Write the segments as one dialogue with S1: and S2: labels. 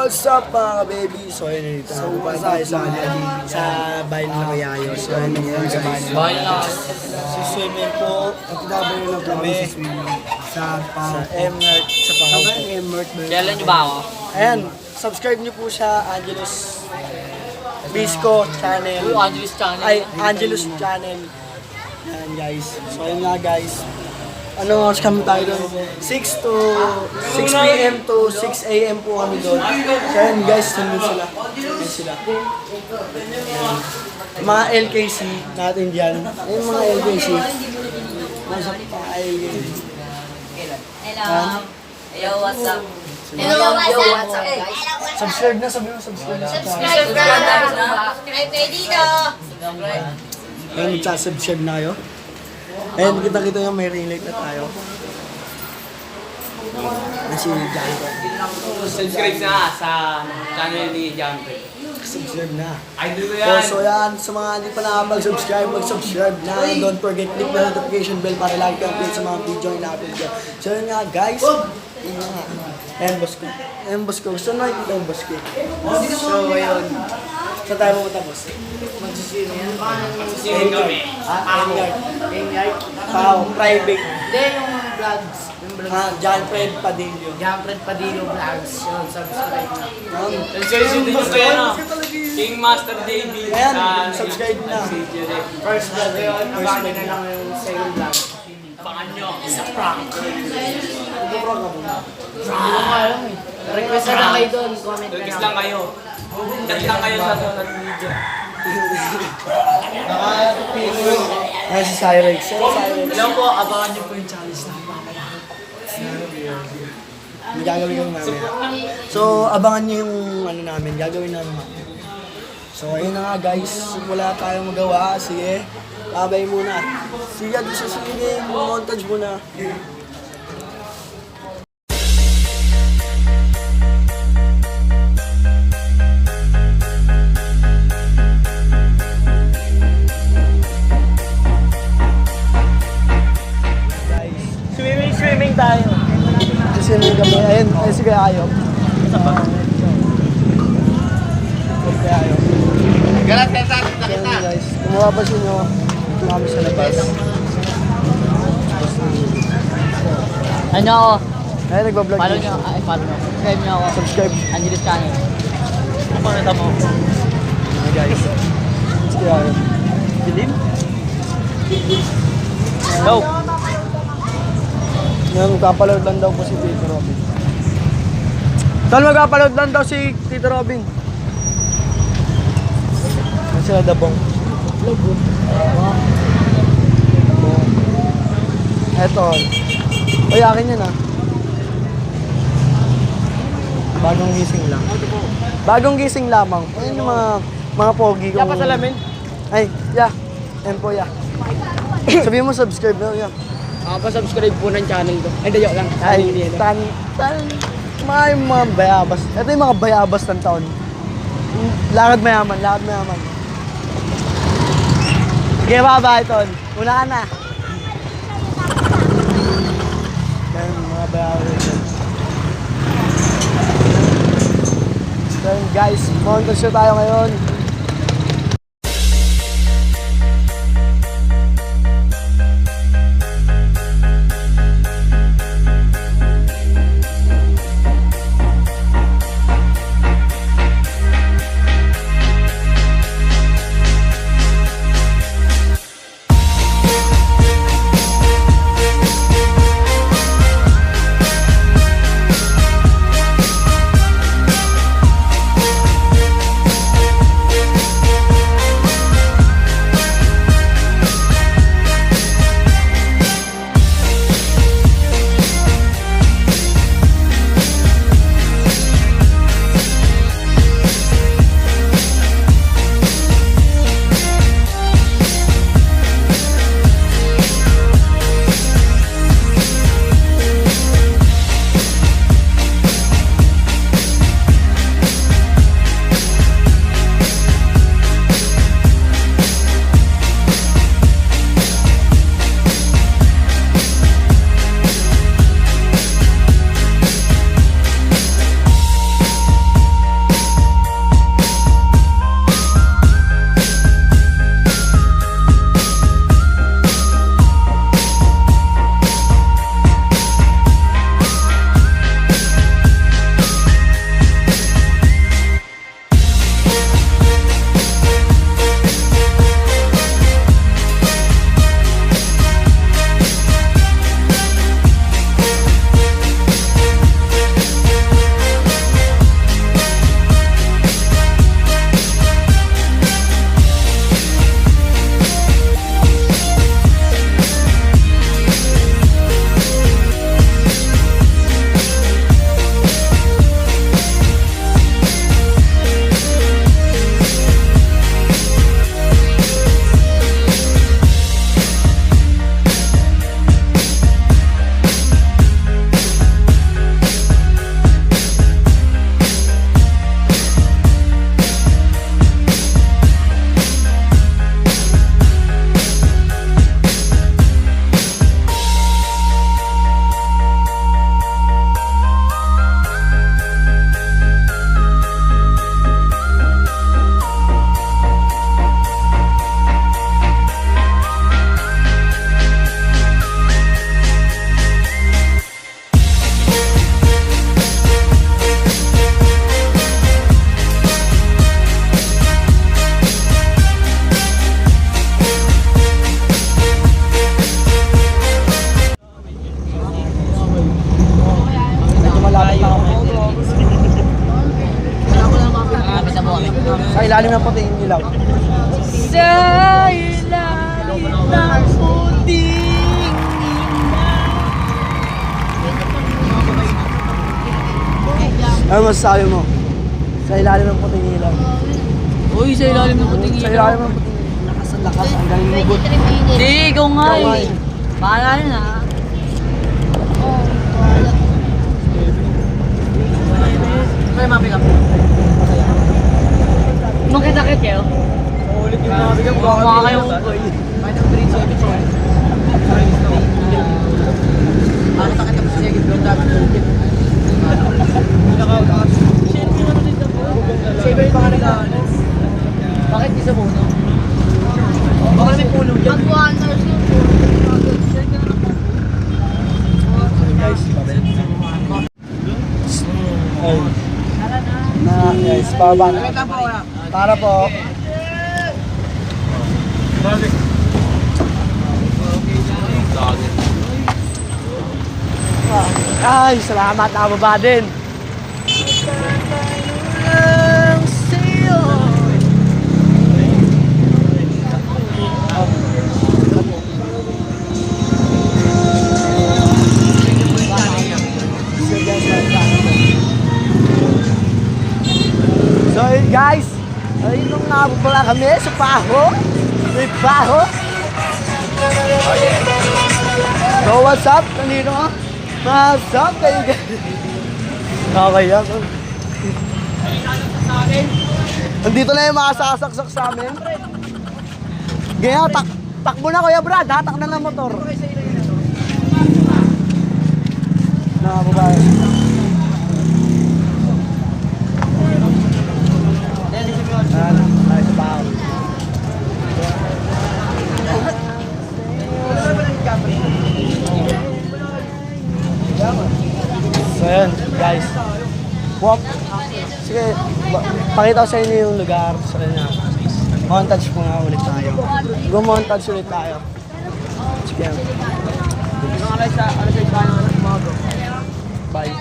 S1: What's up mga baby? So yun dito. So pa tayo sa bayan ng Kayayo. So yun yung sa bayan na si swimming pool. At dapat yun lang kami sa M-Mart sa Pangako. M-Mart.
S2: Kailan nyo ba ako?
S1: Ayan, subscribe nyo po siya Angelus Bisco channel.
S2: Angelus channel.
S1: Ay, Angelus channel. Ayan guys. So yun nga guys. Ano oras kami tayo doon? 6 p.m. to 6 a.m. po kami doon. So yun guys, nandun sila. Ayan sila. Ayan. Mga LKC natin dyan. Ayan mga LKC. Nasa tayo.
S3: Hello. Yo, what's up?
S4: Hello, what's up, guys?
S1: Subscribe na, sabi mo subscribe na.
S4: Subscribe na! Subscribe kayo dito!
S1: Ayan, magsasubscribe na kayo. Ayan, kita-kita yung may relate na tayo. Na si Janko.
S2: Subscribe na sa channel ni Jampe.
S1: Subscribe na.
S2: Idol ko yan.
S1: So yan, sa mga hindi pa nakapag-subscribe, mag-subscribe na. And don't forget, click the notification bell para lagi kang update sa mga video na upload ko. So yun nga guys, yun nga. Ayan boss ko. Ayan boss ko. Gusto na nakikita yung boss ko. So ayun. Saan tayo pumunta boss?
S3: Magsisino yan?
S2: Sino kami?
S3: Engyard?
S1: Pao, private.
S3: Hindi, yung mga vlogs. Yung vlogs.
S1: John Fred Padillo.
S3: Jamfred Padillo Vlogs. Yun, subscribe na.
S2: Subscribe din nyo kayo na. King Master David.
S1: Ayan, subscribe na.
S3: First vlog yun. Nabagi na lang yung second vlog.
S2: Abangan nyo.
S3: Isa prank.
S1: Mag-vlog ka muna.
S3: Hindi ko nga alam eh. Request na lang kayo doon. Comment na
S2: Request
S3: lang.
S2: lang kayo. Chat lang kayo sa social media.
S1: Ayan si Cyrex.
S3: Alam po, abangan niyo po yung challenge na
S1: May gagawin kami mamaya. So, abangan niyo yung ano namin, gagawin namin mamaya. So, ayun na nga guys, wala tayong magawa. Sige, babay muna. Sige, sige, montage muna. Guys, swimming tayo. Swimming kami. Ayun si Kuya Ayo. Isa pa? Kuya Ayo.
S2: Galat ka sa
S1: Ayun guys, kung mapapansin nyo, kami sa labas.
S2: Ano ako?
S1: Ayun, nagbablog
S2: Follow
S1: din
S2: nyo.
S1: siya.
S2: Ay, follow nyo. Subscribe nyo ako.
S1: Subscribe.
S2: Angelus channel. Ano pa nata mo?
S1: Ayun guys. Si Kuya Ayo. Dilim?
S2: Go!
S1: Yan, magkapaload lang daw po si Tito Robin. Tol, magkapaload lang daw si Tito Robin. Yan sila dabong. Eto. Uy, akin yan ah. Bagong gising lang. Bagong gising lamang. Ayun yung mga pogi ko.
S2: Kaya pa salamin?
S1: Ay, yeah. Yan po, yeah. Sabihin mo subscribe na, yeah.
S2: Pa-subscribe po ng channel ko. Ay, dayo lang.
S1: Ay, mga bayabas. Ito yung mga bayabas ng taon. Lakad mayaman, lakad mayaman. Sige, baba ito. Una ka na. Yan, mga bayabas. So, guys, montage na tayo ngayon.
S3: Bisa mo kami.
S1: Sa ilalim ng puting ilaw.
S3: Sa ilalim ng puting
S1: Ano masasabi mo? Sa ilalim ng puting ilaw.
S3: Uy, sa ilalim ng puting
S1: Sa ilalim ng puting ilaw. Lakas ang lakas. Ang galing lubot.
S3: Hindi, ikaw nga
S1: Ikaw nga
S3: eh.
S1: eh.
S3: Bahala yun ha. May mapick up. Nung kita-kit kayo?
S1: Ulit yung mga bigyan.
S3: Mukha kayong boy. Bakit takit ka sa sige blonde dami tulpit?
S1: Saber pa ka rin.
S3: Bakit di sa puno?
S1: Baka may puno dyan.
S4: Mag-wonders yun.
S1: Guys, ay. Na guys, pababa na. Para po. Ay, salamat, nababa din. So yun guys, ayun nung nababala kami sa Paho. May Paho. So what's up? Nandito ka? What's up kayo guys? Nakakaya ko. Nandito na yung mga sasaksak sa amin. Gaya, takbo na Kuya Brad, hatak na ng motor. Nakababay. Tayo sa Paho. So yun, guys. Walk. Sige, pakita ko sa inyo yung lugar sa kanya. Montage muna ulit tayo. Go-montage ulit tayo. Sige. Bye.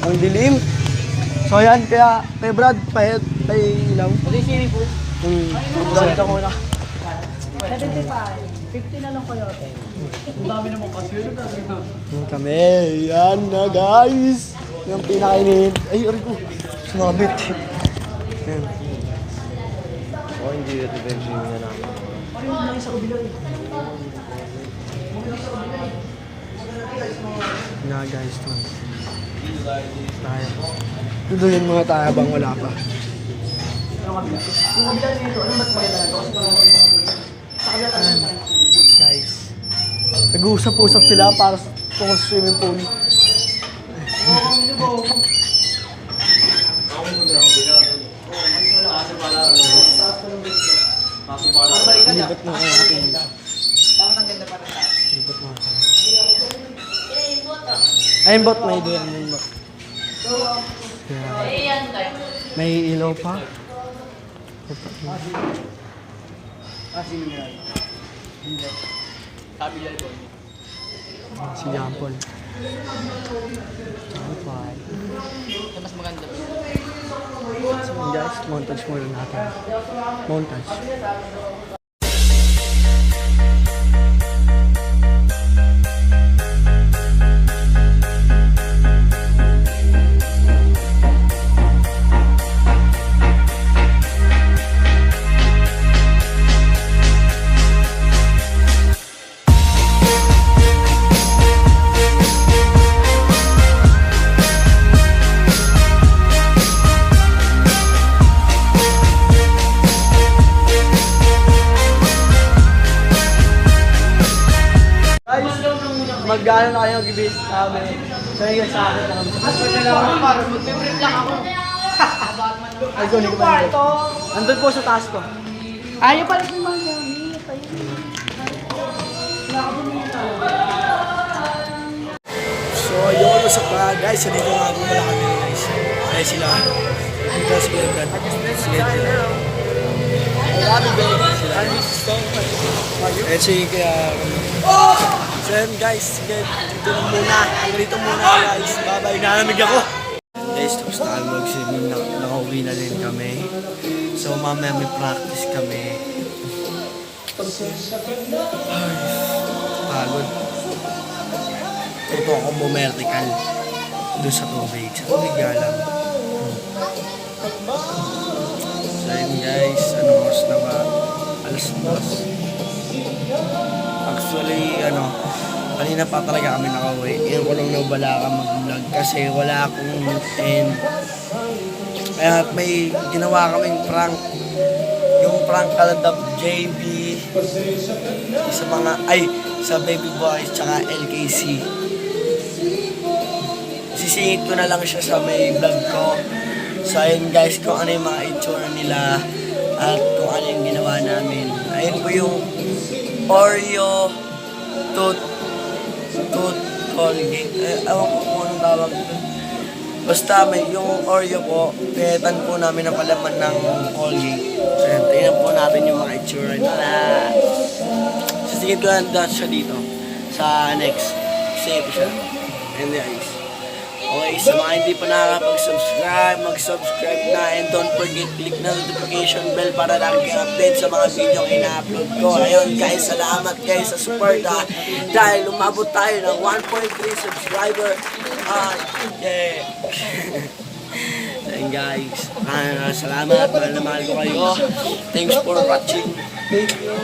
S1: Ang dilim. So yan, kaya kay Brad, pahit, tay ilaw.
S3: Ito yung swimming pool.
S1: Brad, ako na.
S3: 75. 50 na lang kayo. Ang dami naman kasi yun.
S1: Kami, yan na guys. Yung pinakainin. Ay, aray ko. Sumabit. Yan.
S2: Oh, hindi ito ba yung swimming na namin?
S1: Na guys, to. Tayo. Tudulin muna tayo bang wala pa. Ayan, guys. Nag-uusap-usap sila para tungkol sa swimming pool. Libat mo ang ating dito. Libat mo ang ating. Ayun bot, may doon yung bot. May ilaw pa. Si Jampol. Jampol.
S3: Mas maganda.
S1: So guys, montage muna natin. Montage. mag-ano na kayo, gibis namin. So yun, sa akin na kami.
S3: Mag-favorite lang ako.
S1: Ay, go, hindi ko ba nandun? Andun po sa taas ko.
S3: Ayaw pala si Mami.
S1: So, yun, what's up guys? So, dito nga pala kami guys. Kaya sila. Just go agad. Sige, Marami ba sila? Eh, sige, kaya... So, yun guys. Sige, dito na muna. Dito muna guys. Bye-bye. Nanamig ako. Guys, tapos na kami mag-swimming. Nakauwi na din kami. So, mamaya may practice kami. Pagod. Ito ako bumertical doon sa tubig. Sa tubig nga lang. So yun guys, anong oras na ba? Alas 2. Actually, kanina pa talaga kami nakauwi. Ngayon ko lang nawala ka mag-vlog kasi wala akong end. Kaya may ginawa kaming prank. Yung prank Kaladab JB sa Baby Boys tsaka LKC. Sisingit ko na lang siya sa may vlog ko. So ayun guys, kung ano yung mga itsura nila at kung ano yung ginawa namin. Ayun po yung Oreo Tooth Colgate. Ewan ko kung anong tawag doon. Basta may yung Oreo po, pinetan po namin ang palaman ng Colgate. So yun, tingnan po natin yung mga itsura nila. Sisingit ko na siya dito sa next. Save siya. And guys. Okay, sa mga hindi pa nakakapag-subscribe, mag-subscribe na and don't forget click na notification bell para lagi kang update sa mga video na ina-upload ko. Ayun guys, salamat guys sa support dahil umabot tayo ng 1.3 subscriber. Yeah. Ayun guys, salamat, mahal na mahal ko kayo. Thanks for watching. Thank you.